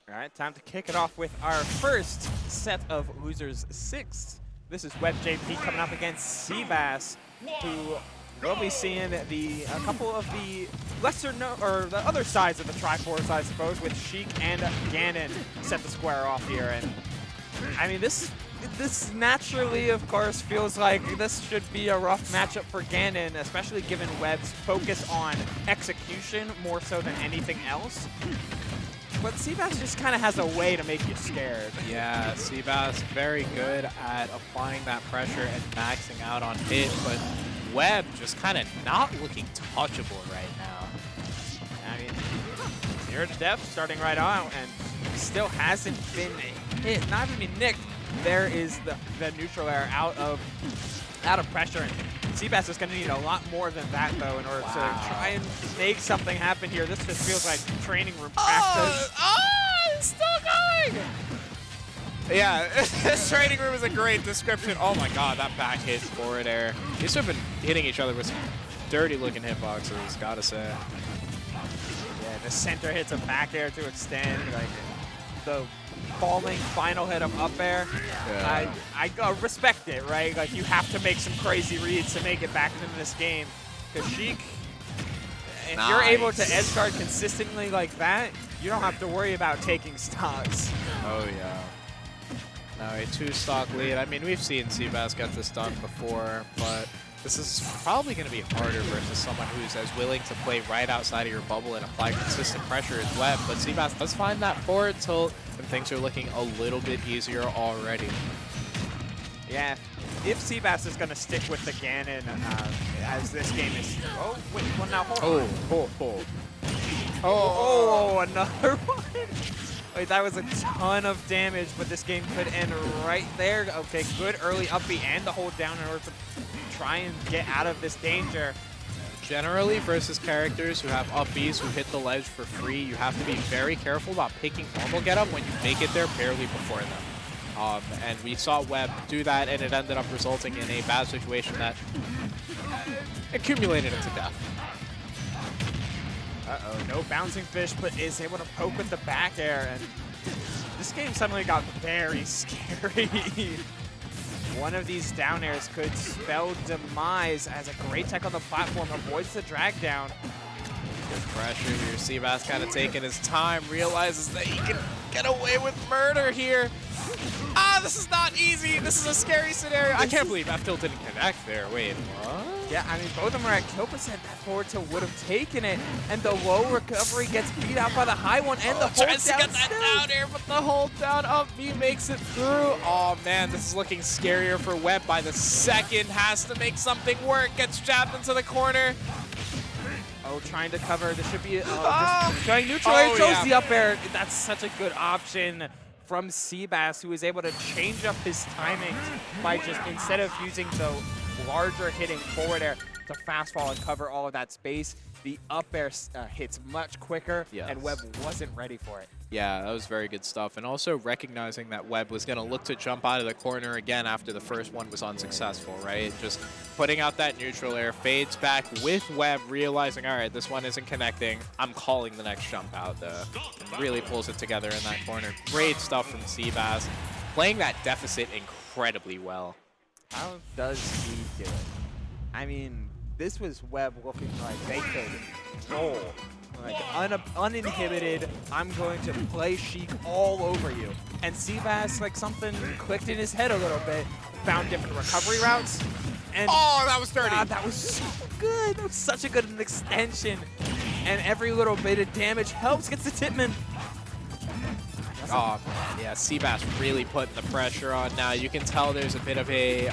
All right, time to kick it off with our first set of Losers 6. This is WebbJP coming up against SeaBass, who will be seeing a couple of the lesser or the other sides of the Triforce, I suppose, with Sheik and Ganon set to square off here. And I mean, this naturally, of course, feels like this should be a rough matchup for Ganon, especially given Webb's focus on execution more so than anything else. But SeaBass just kind of has a way to make you scared. Yeah, SeaBass very good at applying that pressure and maxing out on hit, but Webb just kind of not looking touchable right now. I mean, 0 to death starting right on, and still hasn't been hit, not even been nicked. There is the neutral air out of pressure, and SeaBass is going to need a lot more than that, though, in order to try and make something happen here. This just feels like training room practice. It's still going! Yeah, this training room is a great description. Oh my god, that back hit forward air. These have been hitting each other with some dirty-looking hitboxes, gotta say. Yeah, the center hits a back air to extend, like the falling final hit of up air. Yeah. I respect it, right? Like, you have to make some crazy reads to make it back into this game. Because Sheik, if you're able to edge guard consistently like that, you don't have to worry about taking stocks. Oh, yeah. Now a 2-stock lead. I mean, we've seen SeaBass get this done before, but this is probably going to be harder versus someone who's as willing to play right outside of your bubble and apply consistent pressure as Webb. But SeaBass does find that forward tilt, and things are looking a little bit easier already. Yeah, if SeaBass is going to stick with the Ganon as this game is... Oh, wait, well now hold on. Oh, another one. Wait, that was a ton of damage, but this game could end right there. Okay, good early up B and the hold down in order to try and get out of this danger. Generally, versus characters who have up Bs who hit the ledge for free, you have to be very careful about picking normal get up when you make it there barely before them. And we saw Webb do that, and it ended up resulting in a bad situation that accumulated into death. Uh-oh, no bouncing fish, but is able to poke with the back air, and this game suddenly got very scary. One of these down airs could spell demise as a great tech on the platform avoids the drag down. Good pressure here. SeaBass kind of taking his time, realizes that he can get away with murder here. This is not easy. This is a scary scenario. I can't believe that tilt didn't connect there. Wait, what? Yeah, I mean, both of them are at kill percent. That forward tilt would have taken it, and the low recovery gets beat out by the high one, and the hold down tries to get that down air, but the hold down up B makes it through. Oh man, this is looking scarier for Webb by the second. Has to make something work. Gets jabbed into the corner. Oh, trying to cover. This should be trying neutral air, chose the up air. That's such a good option from SeaBass, who is able to change up his timing by just, instead of using the larger hitting forward air to fast fall and cover all of that space, the up air hits much quicker, and Webb wasn't ready for it. Yeah, that was very good stuff. And also recognizing that Webb was going to look to jump out of the corner again after the first one was unsuccessful, right? Just putting out that neutral air, fades back with Webb, realizing, all right, this one isn't connecting. I'm calling the next jump out. Really pulls it together in that corner. Great stuff from SeaBass. Playing that deficit incredibly well. How does he do it? I mean, this was Webb looking like they could roll. Like, uninhibited, I'm going to play Sheik all over you. And SeaBass, like, something clicked in his head a little bit, found different recovery routes. And that was dirty. That was so good. That was such a good extension. And every little bit of damage helps, gets the Tipman. Oh, man, yeah, SeaBass really putting the pressure on now. You can tell there's a bit of a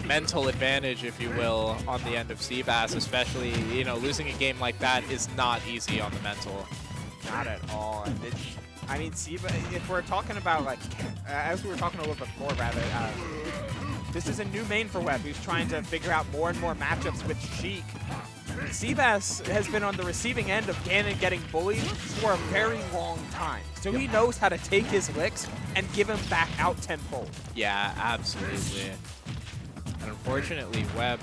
mental advantage, if you will, on the end of SeaBass, especially, you know, losing a game like that is not easy on the mental. Not at all. And I mean, SeaBass, if we're talking about, like, as we were talking a little bit before, rather, this is a new main for Webb, who's trying to figure out more and more matchups with Sheik. SeaBass has been on the receiving end of Ganon getting bullied for a very long time. So he knows how to take his licks and give him back out tenfold. Yeah, absolutely. And unfortunately, Webb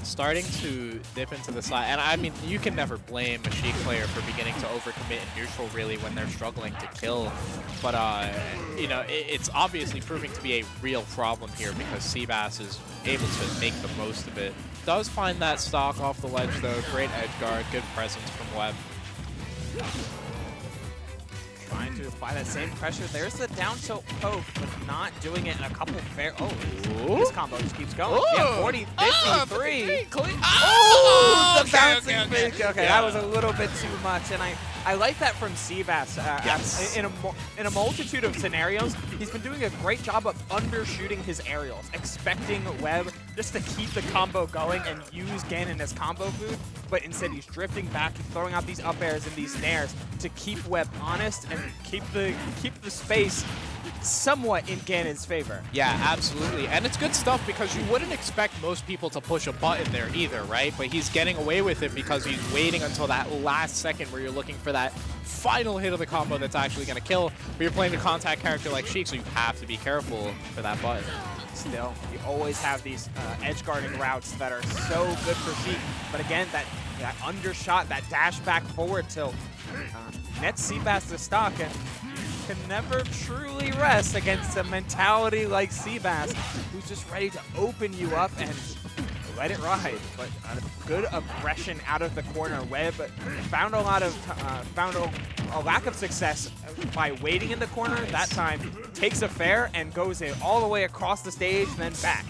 starting to dip into the side. And I mean, you can never blame a Sheik player for beginning to overcommit in neutral, really, when they're struggling to kill. But, you know, it's obviously proving to be a real problem here because SeaBass is able to make the most of it. Does find that stock off the ledge, though. Great edge guard, good presence from Webb. Trying to apply that same pressure. There's the down tilt poke, but not doing it in a couple fair. Oh, this combo just keeps going. Ooh. Yeah, 40, 53. Oh, The bouncing fish. Okay, Yeah. that was a little bit too much, and I like that from SeaBass. Yes. In a multitude of scenarios, he's been doing a great job of undershooting his aerials, expecting Webb just to keep the combo going and use Ganon as combo food, but instead he's drifting back, he's throwing out these up airs and these snares to keep Webb honest and keep the space somewhat in Ganon's favor. Yeah, absolutely. And it's good stuff because you wouldn't expect most people to push a button there either, right? But he's getting away with it because he's waiting until that last second where you're looking for that final hit of the combo that's actually going to kill. But you're playing the contact character like Sheik, so you have to be careful for that button. Still, you always have these edge guarding routes that are so good for Sheik. But again, that undershot, that dash back forward tilt nets SeaBass the stock, and you can never truly rest against a mentality like SeaBass, who's just ready to open you up and let it ride. But good aggression out of the corner. Webb found a lack of success by waiting in the corner. That time takes a fair and goes in all the way across the stage, then back.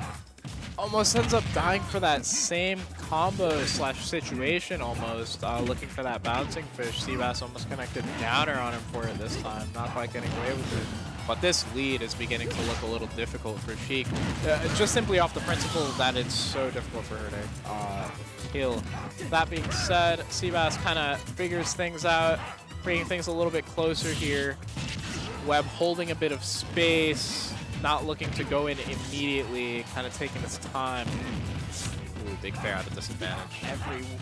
Almost ends up dying for that same combo slash situation almost. Looking for that bouncing fish. SeaBass almost connected downer on him for it this time. Not quite getting away with it. But this lead is beginning to look a little difficult for Sheik. Just simply off the principle that it's so difficult for her to kill. That being said, SeaBass kind of figures things out, bringing things a little bit closer here. Webb holding a bit of space. Not looking to go in immediately, kind of taking his time. Ooh, big fair at a disadvantage.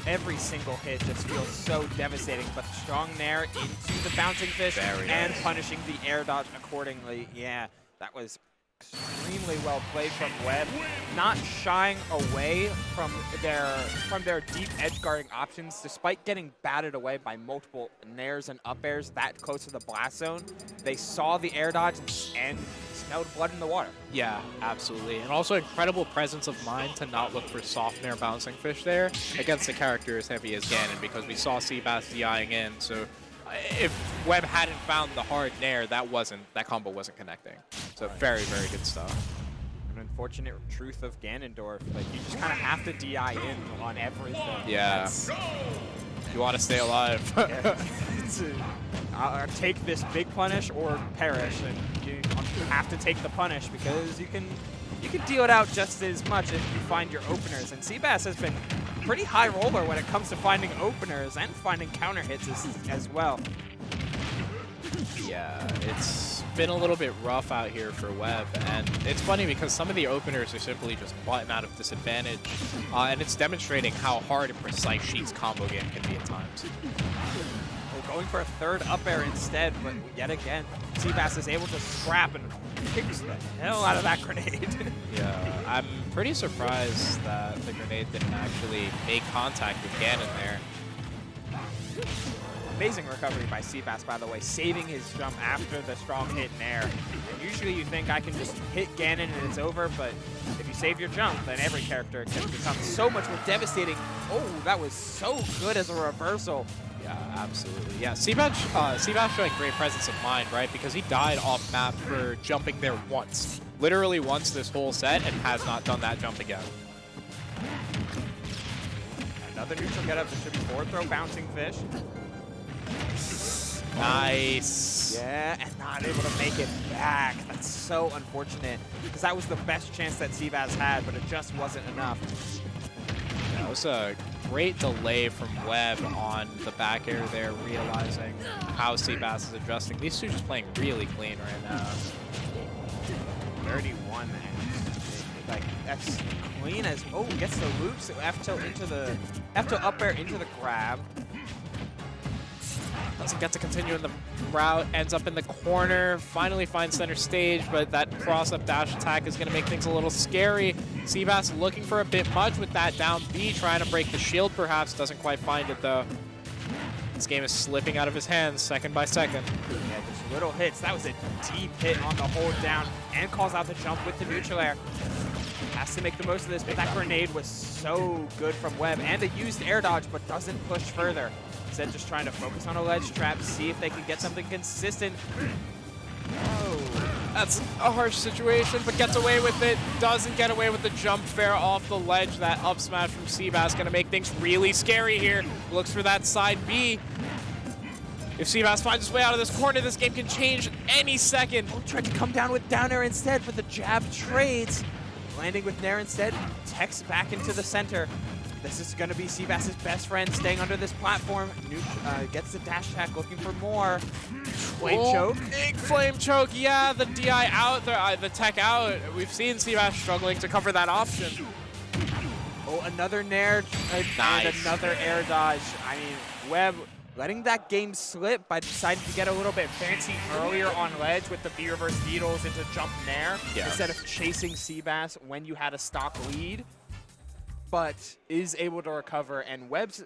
Every single hit just feels so devastating, but strong nair into the bouncing fish and punishing the air dodge accordingly. Yeah, that was extremely well played from Webb, not shying away from their deep edge guarding options, despite getting batted away by multiple nairs and up airs that close to the blast zone. They saw the air dodge and smelled blood in the water. Yeah, absolutely. And also incredible presence of mind to not look for soft nair bouncing fish there against a character as heavy as Ganon, because we saw SeaBass DIing in, so if Webb hadn't found the hard nair, that combo wasn't connecting. So very, very good stuff. An unfortunate truth of Ganondorf, like you just kind of have to DI in on everything. Yeah. You want to stay alive. Take this big punish or perish, and you have to take the punish because you can deal it out just as much if you find your openers. And SeaBass has been pretty high roller when it comes to finding openers and finding counter hits as well. Yeah, it's been a little bit rough out here for Webb, and it's funny because some of the openers are simply just button out of disadvantage, and it's demonstrating how hard and precise Sheik's combo game can be at times. We're going for a third up air instead, but yet again, SeaBass is able to scrap and kicks the hell out of that grenade. Yeah, I'm pretty surprised that the grenade didn't actually make contact with Ganon there. Amazing recovery by SeaBass, by the way, saving his jump after the strong hit in air. And usually you think I can just hit Ganon and it's over, but if you save your jump, then every character can become so much more devastating. Oh, that was so good as a reversal. Yeah, absolutely. Yeah, SeaBass showing great presence of mind, right? Because he died off map for jumping there once. Literally once this whole set, and has not done that jump again. Another neutral get up. This should be forward throw bouncing fish. Nice. Yeah, and not able to make it back. That's so unfortunate because that was the best chance that SeaBass had, but it just wasn't enough. That was a great delay from Webb on the back air there, realizing how SeaBass is adjusting. These two just playing really clean right now. 31 and like that's clean as gets the loops. F tilt into the up air into the grab. Doesn't get to continue in the route, ends up in the corner, finally finds center stage, but that cross-up dash attack is going to make things a little scary. SeaBass looking for a bit much with that down B, trying to break the shield perhaps, doesn't quite find it though. This game is slipping out of his hands second by second. Yeah, just little hits. That was a deep hit on the hold down and calls out the jump with the neutral air. Has to make the most of this, but that grenade was so good from Webb, and a used air dodge, but doesn't push further. Instead, just trying to focus on a ledge trap, see if they can get something consistent. Oh, that's a harsh situation, but gets away with it. Doesn't get away with the jump fair off the ledge. That up smash from SeaBass gonna make things really scary here. Looks for that side B. If SeaBass finds his way out of this corner, this game can change any second. Oh, tried to come down with down air instead, but the jab trades. Landing with Nair instead, techs back into the center. This is going to be SeaBass's best friend, staying under this platform. Nuke gets the dash attack, looking for more. Flame choke. Big flame choke, yeah, the DI out, the tech out. We've seen SeaBass struggling to cover that option. Oh, another Nair Nice. And another air dodge. I mean, Webb letting that game slip by deciding to get a little bit fancy earlier on ledge with the B reverse needles into jump Nair instead of chasing SeaBass when you had a stock lead, but is able to recover. And Webb's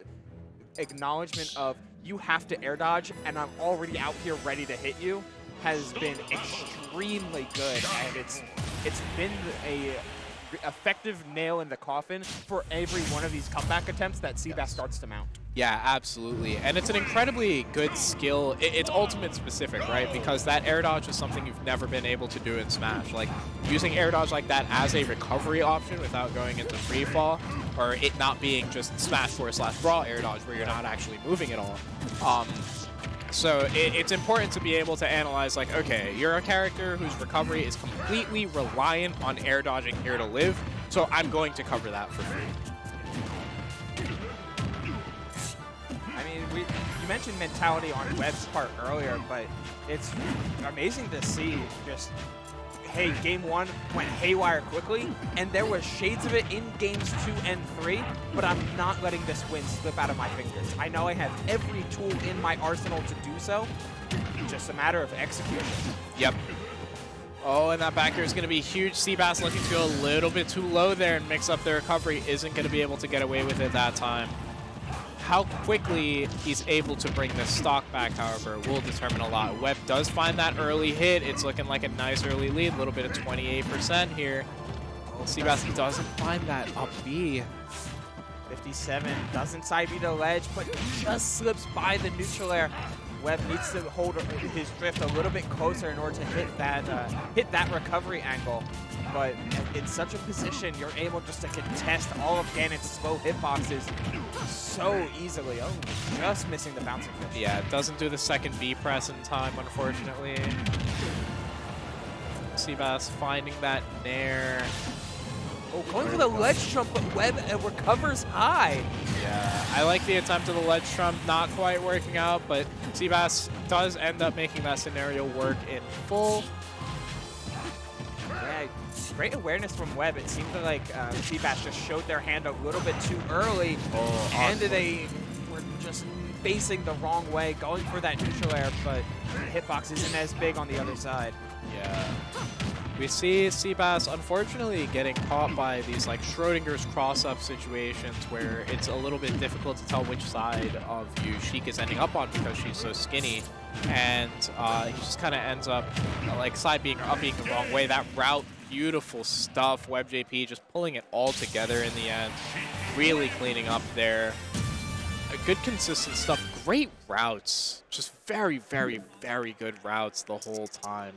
acknowledgement of you have to air dodge and I'm already out here ready to hit you has been extremely good, and it's been a effective nail in the coffin for every one of these comeback attempts that SeaBass starts to mount. Yeah, absolutely. And it's an incredibly good skill. It's ultimate specific, right? Because that air dodge is something you've never been able to do in Smash. Like, using air dodge like that as a recovery option without going into free fall, or it not being just Smash 4/Brawl air dodge where you're not actually moving at all. So it's important to be able to analyze, like, okay, you're a character whose recovery is completely reliant on air dodging here to live, so I'm going to cover that for free. I mean, you mentioned mentality on Webb's part earlier, but it's amazing to see just, hey, game 1 went haywire quickly, and there was shades of it in games 2 and 3, but I'm not letting this win slip out of my fingers. I know I have every tool in my arsenal to do so, just a matter of execution. Yep. Oh, and that back air is going to be huge. SeaBass looking to go a little bit too low there and mix up the recovery. Isn't going to be able to get away with it that time. How quickly he's able to bring this stock back, however, will determine a lot. Webb does find that early hit. It's looking like a nice early lead, a little bit of 28% here. SeaBass doesn't find that up B. 57 doesn't side B to ledge, but just slips by the neutral air. Webb needs to hold his drift a little bit closer in order to hit that recovery angle. But in such a position, you're able just to contest all of Ganon's slow hitboxes so easily. Oh, just missing the bouncing fish. Yeah, it doesn't do the second B press in time, unfortunately. SeaBass finding that Nair. Oh, going for the ledge trump, but Webb recovers high. Yeah, I like the attempt of the ledge trump, not quite working out, but SeaBass does end up making that scenario work in full. Yeah, great awareness from Webb. It seemed like SeaBass just showed their hand a little bit too early, and they were just facing the wrong way, going for that neutral air, but the hitbox isn't as big on the other side. Yeah. We see SeaBass unfortunately getting caught by these like Schrodinger's cross-up situations where it's a little bit difficult to tell which side of you Sheik is ending up on because she's so skinny, and he just kind of ends up like side being or up being the wrong way. That route, beautiful stuff. WebbJP just pulling it all together in the end, really cleaning up there. Good consistent stuff, great routes, just very, very, very good routes the whole time,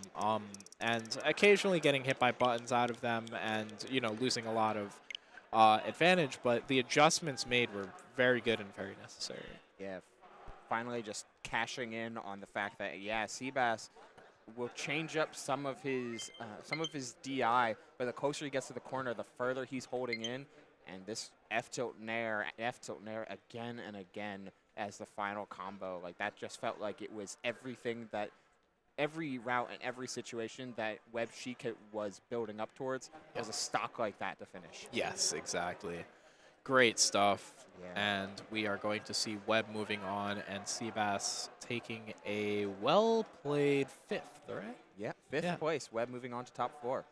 and occasionally getting hit by buttons out of them and, you know, losing a lot of advantage, but the adjustments made were very good and very necessary. Yeah, finally just cashing in on the fact that, yeah, SeaBass will change up some of his DI, but the closer he gets to the corner, the further he's holding in. And this F-tilt Nair again and again as the final combo. Like, that just felt like it was everything that, every route and every situation that Webb Sheik was building up towards was a stock like that to finish. Yes, exactly. Great stuff. Yeah. And we are going to see Webb moving on and SeaBass taking a well-played 5th, right? Yeah, fifth place. Webb moving on to top 4.